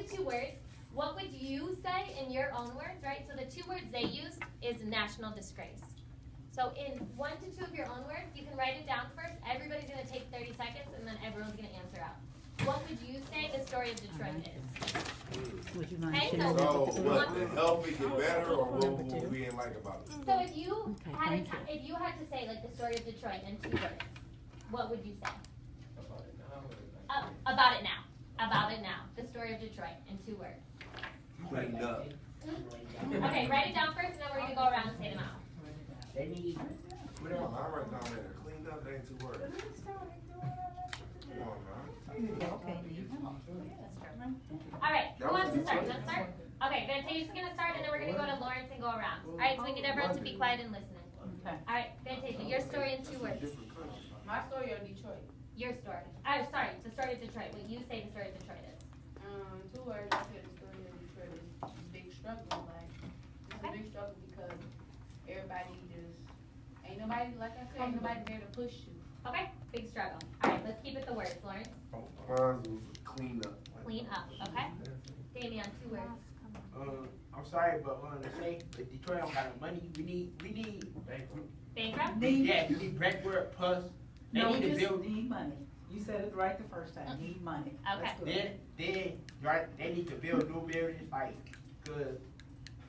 to 2 words. What would you say in your own words, right? So the 2 words they used is national disgrace. So in 1 to 2 of your own words, you can write it down first. Everybody's going to take 30 seconds, and then everyone's going to answer out. What would you say the story of Detroit is? Would you mind Okay, sharing so what, to help it get better, or what we ain't like about it? So if you Okay, if you had to say like the story of Detroit in 2 words, what would you say? About it now. About it now. The story of Detroit in 2 words. Cleaned up. Okay, write it down first, and then we're gonna go around and say them out. They need. Come on, I write down there. Cleaned up, they ain't 2 words. Come on, man. Okay. All right, who wants to start? You want to start? Okay, Fantasia's gonna start, and then we're gonna go to Lawrence and go around. All right, so we need everyone to be quiet and listening. Okay. All right, Fantasia, your story in 2 words. My story of Detroit. Your story. Oh, sorry, the story of Detroit. What you say the story of Detroit is. 2 words. I said the story of Detroit is a big struggle. Like it's a big struggle because everybody just ain't nobody, like I said, ain't nobody there to push you. Okay, big struggle. All right, let's keep it the words, Lawrence. Mine was clean up. Clean up, okay? Damian, 2 words. I'm sorry, but say if Detroit don't got no money, we need Bankrupt? Yeah, we need Brentwood plus. They No, need to just build. need money. You said it right the first time. Need money. Okay. That's good. Then right, they need to build new buildings, like, cause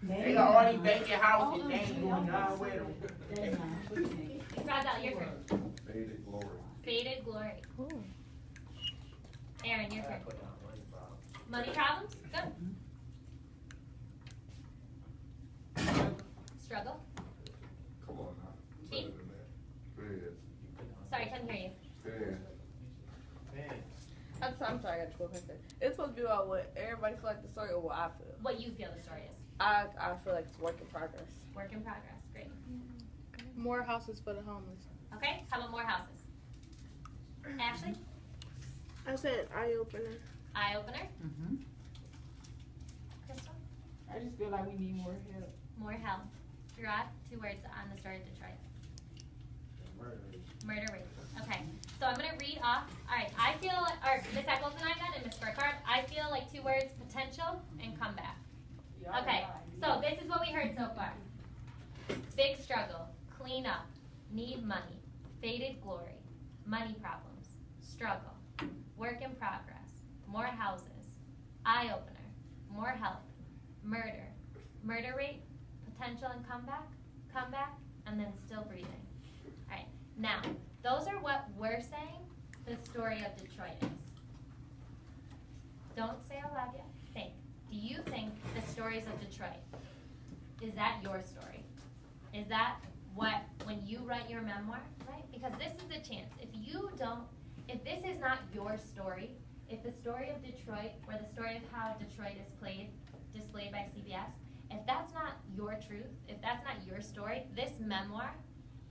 they got all these vacant houses. They ain't doing none with them. Razal, your turn. Faded glory. Faded glory. Aaron, your turn. Money problems? Good. Struggle? Come on now. Keith? Sorry, couldn't hear you. I'm sorry, I got 12 seconds. It's supposed to be about what everybody feel like the story or what I feel. What you feel the story is. I feel like it's work in progress. Work in progress. Great. More houses for the homeless. Okay, how about more houses? Ashley? I said eye opener. Eye opener? Mm-hmm. Crystal? I just feel like we need more help. More help. Gerard, 2 words on the story of Detroit. Murder rate. Okay, so I'm gonna read off. All right, I feel, or Miss Eccles and I got, and Miss Burkhardt, I feel like 2 words: potential and comeback. Okay, so this is what we heard so far. Big struggle, clean up, need money, faded glory, money problems, struggle, work in progress, more houses, eye opener, more help, murder rate, potential and comeback, and then still breathing. All right, now, those are what we're saying the story of Detroit is. Don't say I love you. Think. Do you think the stories of Detroit, is that your story? Is that what, when you write your memoir, right? Because this is a chance. If this is not your story, if the story of Detroit, or the story of how Detroit is displayed by CBS, if that's not your truth, if that's not your story, this memoir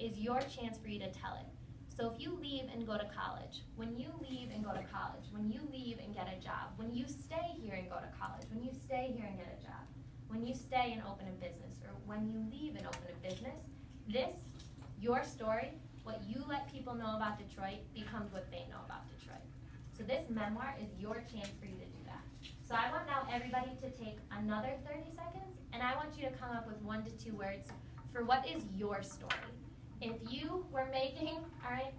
is your chance for you to tell it. So if you leave and go to college, when you leave and go to college, when you leave and get a job, when you stay here and go to college, when you stay here and get a job, when you stay and open a business, or when you leave and open a business, your story, what you let people know about Detroit becomes what they know about Detroit. So this memoir is your chance for you to do that. So I want now everybody to take another 30 seconds, and I want you to come up with 1 to 2 words for what is your story. If you were making,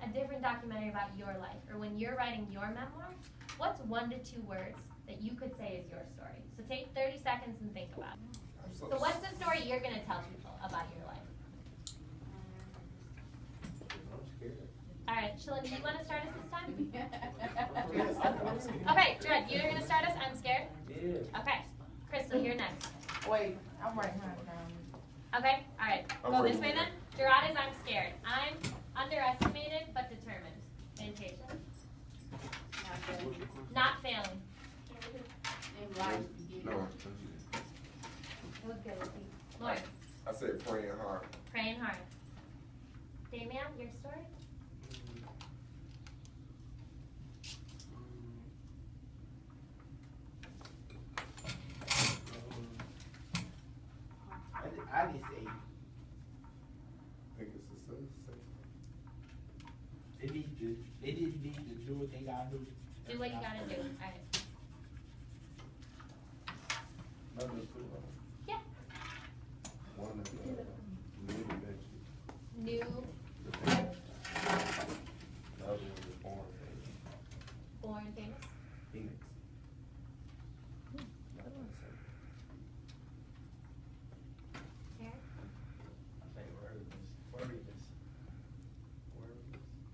a different documentary about your life, or when you're writing your memoir, what's 1 to 2 words that you could say is your story? So take 30 seconds and think about it. So what's the story you're going to tell people about your life? All right, Shalyn, do you want to start us this time? Okay, Dread, you're going to start us? I'm scared? Yeah. Okay. Crystal, you're next. Wait, I'm writing her down. Okay, all right. Go this way then. Gerard is I'm scared. I'm underestimated but determined. Fantasia. Not failing. In life, No. It was good. Lauren. I said praying hard. Praying hard. Damian, your story? I just say Think it's a success. they just need to do what they gotta do. Do what you gotta do. All right. Yeah. One of the new invention. New. The other one is born famous. Born famous. Phoenix. Eric? I say worthless.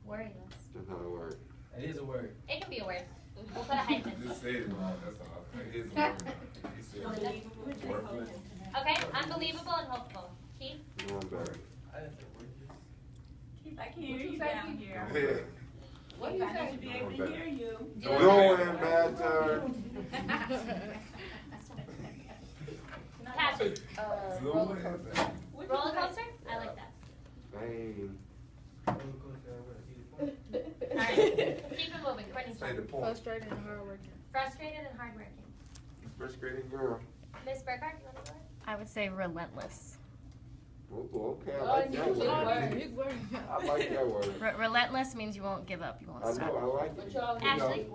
Worryless. That's not a word. It is a word. It can be a word. We'll put a hyphen. You just said it wrong, that's all. It is a word. You said worthless. Okay, unbelievable and hopeful. Keith? Doing better. I didn't say worthless. Keith, I can't What hear you you say, down Keith? here. Yeah. What do you I say? need to be able to hear you. Doing better. Catch. Roller coaster. Roller coaster? I like that. Same. Roller coaster at work. Alright, keep it moving. Courtney's Say the turn. point. Frustrated and hardworking. Frustrated and hardworking. Frustrated girl. Miss Burkhart, you want to go? I would say relentless. Oh, okay, I like that word. I like that word. Relentless means you won't give up. You won't I stop. know, I like But it. y'all Ashley?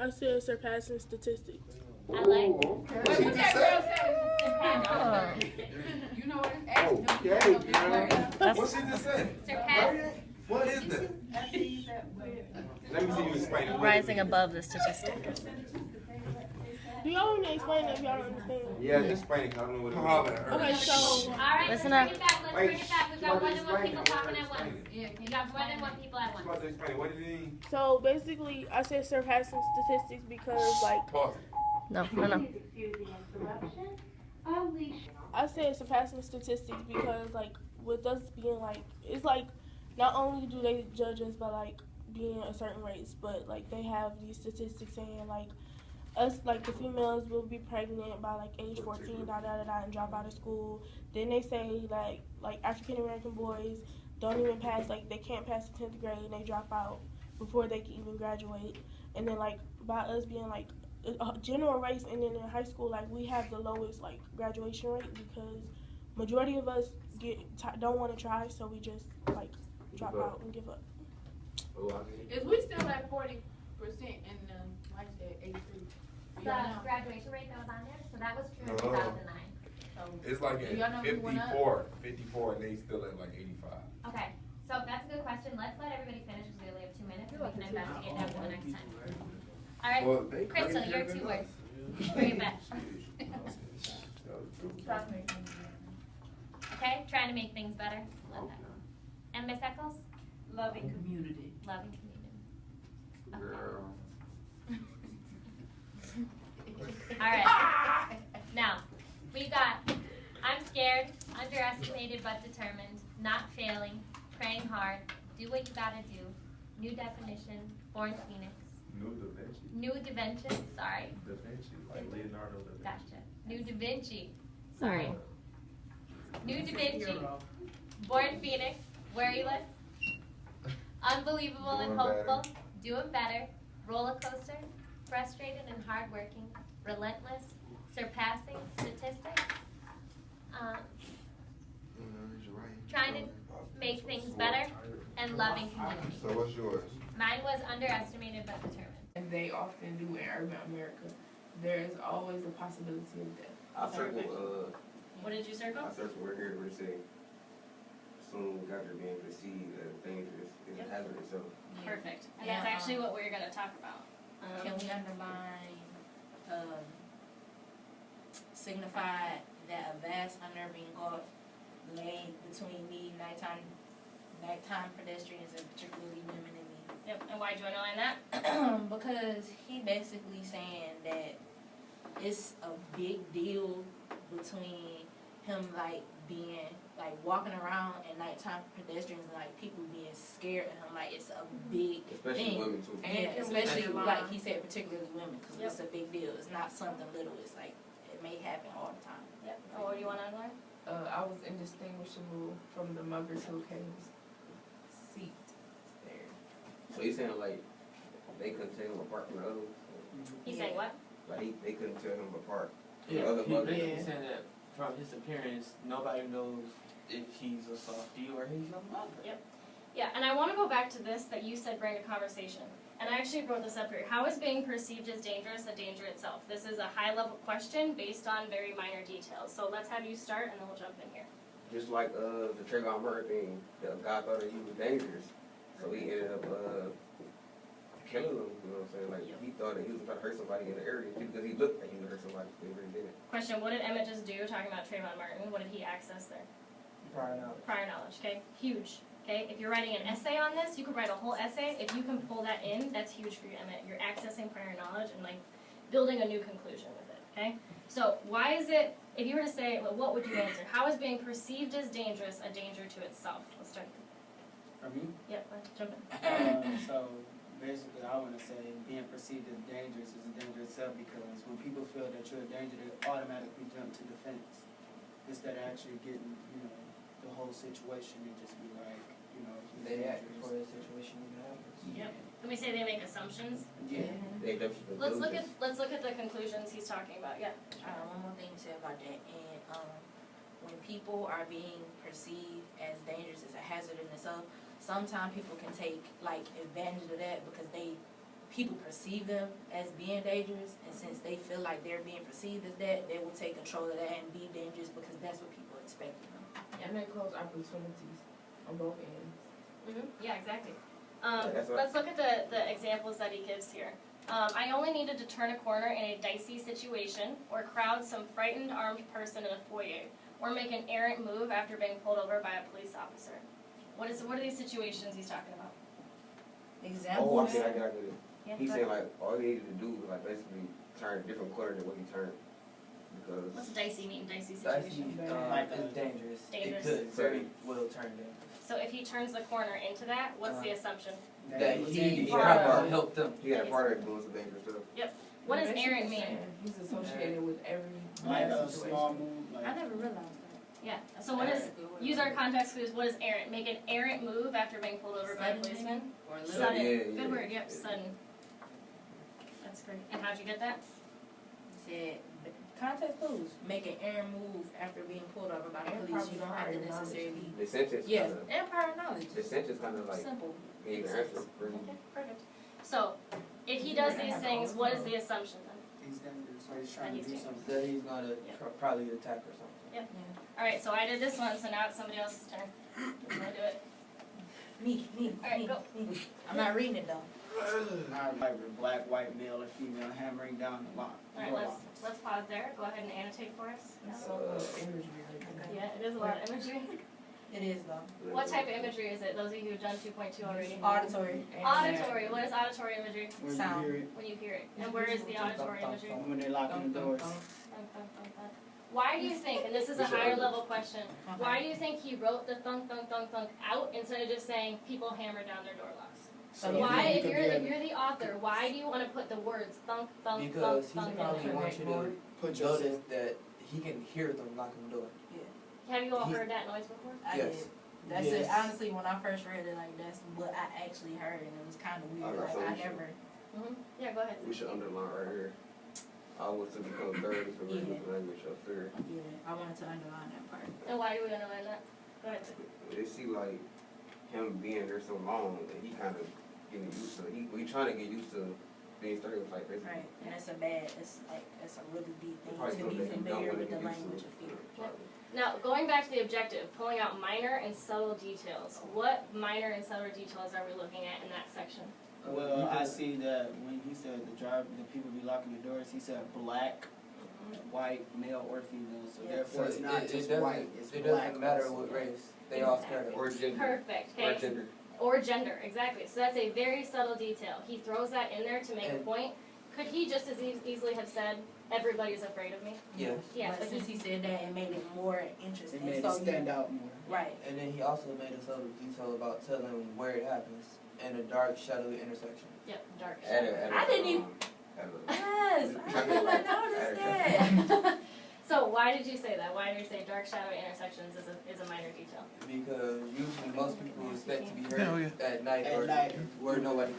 I said surpassing statistics. I like- Ooh, okay. What She did just that said. girl say? You know what it's asking. Okay, girl. What she just said? Surpass. What is that? After you said, where? Let me see you explain it. Rising above the statistic. Do y'all want me to explain it if y'all don't understand? Yeah, just explain it, 'cause I don't know what it is. Okay, so Alright, let's Listen bring up. it back. Let's Wait, bring it back. We've got what more is than one explain people it? talking at Explain once. it. Yeah, can You you got more than explain one it? people at You once. about to explain it. What did it mean? so basically, I said surpassing statistics because like Pause it. No. I said surpassing statistics because like with us being like it's like not only do they judge us by like being a certain race, but like they have these statistics saying like us like the females will be pregnant by like age 14 and drop out of school. Then they say like African American boys don't even pass, like they can't pass the 10th grade and they drop out before they can even graduate. And then like by us being like a general race, and then in high school like we have the lowest like graduation rate because majority of us don't want to try, so we just like drop out and give up. Oh, I Is we still at 40% in like I said, 83? The Y'all know? graduation rate that was on there, so that was true in Oh. 2009. So, It's like do y'all know at who went up? 54, and they still at like 85. Okay, so that's a good question. Let's let everybody finish because we only have 2 minutes and we can investigate that for the next time. Alright, Well, they Crystal, crazy your than 2 us. words. Bring it back. Okay, trying to make things better. Love that. And Miss Eccles? Loving community. Loving community. Okay. Girl. Alright, now, we got I'm scared, underestimated but determined, not failing, praying hard, do what you gotta do, new definition, born Phoenix, New Da Vinci. new dimension, sorry, Da Vinci, like Leonardo da Vinci. gotcha, new Da Vinci, sorry, new Da Vinci, born Phoenix, worryless, unbelievable and Doing hopeful, doing better, roller coaster, frustrated and hardworking, relentless, surpassing statistics, trying to make things better, and loving community. So what's yours? Mine was underestimated but determined. And they often do in urban America. There is always a possibility of death. I circle, What did you circle? I circle right here where it say, soon after being perceived as dangerous, is a hazard itself. Perfect. And Yeah, that's actually what we're gonna talk about. Can we underline, signify that a vast unnerving gulf lay between me, nighttime pedestrians, and particularly women in need? Yep. And why'd you underline that? Because he basically saying that it's a big deal between him like being like walking around at nighttime pedestrians and like people being scared of him, like it's a big Especially thing. women too. Yeah, especially like he said, particularly women, because Yep. it's a big deal. It's not something little. It's like it may happen all the time. Yep. So what do you want to underline? I was indistinguishable from the muggers who came seat there. So he's saying like, they couldn't tell him apart from the other ones? He said what? Like they couldn't tell him apart. Yeah, The other he mother- basically saying that from his appearance, nobody knows if he's a softie or he's a mother. Yeah, and I want to go back to this that you said bring a conversation. And I actually wrote this up here. How is being perceived as dangerous a danger itself? This is a high-level question based on very minor details. So let's have you start, and then we'll jump in here. Just like the Trayvon Martin thing, the guy thought that he was dangerous, so he ended up killing him. You know what I'm saying? Like he thought that he was trying to hurt somebody in the area because he looked like he was gonna hurt somebody, but he really didn't. Question, what did Emmett just do, talking about Trayvon Martin? What did he access there? Prior knowledge. Prior knowledge, okay? Huge, okay? If you're writing an essay on this, you could write a whole essay. If you can pull that in, that's huge for you, Emmett. You're accessing prior knowledge and, like, building a new conclusion with it, okay? So why is it, if you were to say, well, what would you answer? How is being perceived as dangerous a danger to itself? Let's start. For me? Yep, jump in. So basically, I want to say being perceived as dangerous is a danger itself because when people feel that you're a danger, they automatically jump to defense instead of actually getting, you know, the whole situation and just be like, you know, They act before the situation even happens. Yep. Can we say they make assumptions? Yeah. They definitely Let's look at the conclusions he's talking about. Yeah. One more thing to say about that, and when people are being perceived as dangerous, as a hazard in itself, sometimes people can take like advantage of that because people perceive them as being dangerous, and since they feel like they're being perceived as that, they will take control of that and be dangerous because that's what people expect of them. And they close opportunities on both ends. Yeah, exactly. That's Let's look at the examples that he gives here. I only needed to turn a corner in a dicey situation, or crowd some frightened armed person in a foyer, or make an errant move after being pulled over by a police officer. What are these situations he's talking about? Examples. Oh, I get it. Yeah, He's go saying ahead. like all he needed to do was like basically turn a different corner than what he turned. Because What's dicey mean? Dicey Dicey situation. is dangerous. Dangerous. It could very well turn dangerous. So if he turns the corner into that, what's the assumption? That he part probably helped them. he had a part of doing some dangerous stuff. What does Basically errant mean? saying He's associated with every Like bad a small situation. move, I like never realized that. Yeah. So what is, use our context clues, what is errant? Make an errant move after being pulled over by a Sudden policeman? or a little. Sudden. Yeah, Good yeah, word, yep, yeah. sudden. That's great. And how'd you get that? Said context clues. Make an errant move after being pulled over by the And police. You probably don't have to prior knowledge. necessarily. The sentence Yeah, kinda, and prior knowledge. the sentence kind of like Simple. gave the answer. Really. Okay, perfect. So, if he does these things, what is the assumption then? he's dangerous, so he's trying That to do he's something. That he's gonna probably attack or something. Alright, so I did this one, so now it's somebody else's turn. I'm gonna do it. Me. Alright, go. I'm not reading it though. Not like with black, white, male, or female hammering down the lock. Alright, door let's locks. pause there. Go ahead and annotate for us. That's so much imagery right there. Yeah, it is a lot of imagery. It is though. What type of imagery is it? Those of you who've done 2.2 already. Auditory. Auditory. What is auditory imagery? Where Sound. you hear it, When you hear it. And where is the auditory imagery? when they locking the doors. Thunk, thunk, thunk, thunk. Why do you think, and this is a higher level question, why do you think he wrote the thunk, thunk, thunk, thunk out instead of just saying people hammer down their door locks? So Why, you if could you're the author, why do you want to put the words thunk, thunk, thunk, Because he thunk in probably there? wants you to Put yourself. notice that he can hear them knocking the door. Have you all heard that noise before? I Yes. did. That's Yes. it. Honestly, when I first read it, like that's what I actually heard, and it was kind of weird. I got Like I something. never. Yeah, go ahead. We should underline right here. I was to become thoroughly familiar with the language of fear. Yeah, I wanted to underline that part. And why do we underline that? Go ahead. They see like him being there so long and he kind of getting used to it. He trying to get used to being stereotyped basically. Right, and it's a really deep thing Probably to be something he don't familiar wanna with the get used to. language of fear. Now, going back to the objective, pulling out minor and subtle details. What minor and subtle details are we looking at in that section? Well, I see that when he said the people be locking the doors, he said black, white, male or female. So Yeah. therefore, it's not just doesn't- white. It's it black. doesn't matter also. what race. They all scared of. Or gender. Perfect, Or okay? gender. Or gender, exactly. So that's a very subtle detail. He throws that in there to make a And- point. Could he just as easily have said, everybody's afraid of me? Yes. Yeah, But but since he said that, it made it more interesting. It made so it stand out more. Right. And then he also made a subtle detail about telling where it happens in a dark, shadowy intersection. Yep, dark Add shadow. a, I didn't even- add a- Yes, I didn't notice that. So why did you say that? Why did you say dark shadowy intersections is a minor detail? Because usually most people expect to be heard at night At or night. where nobody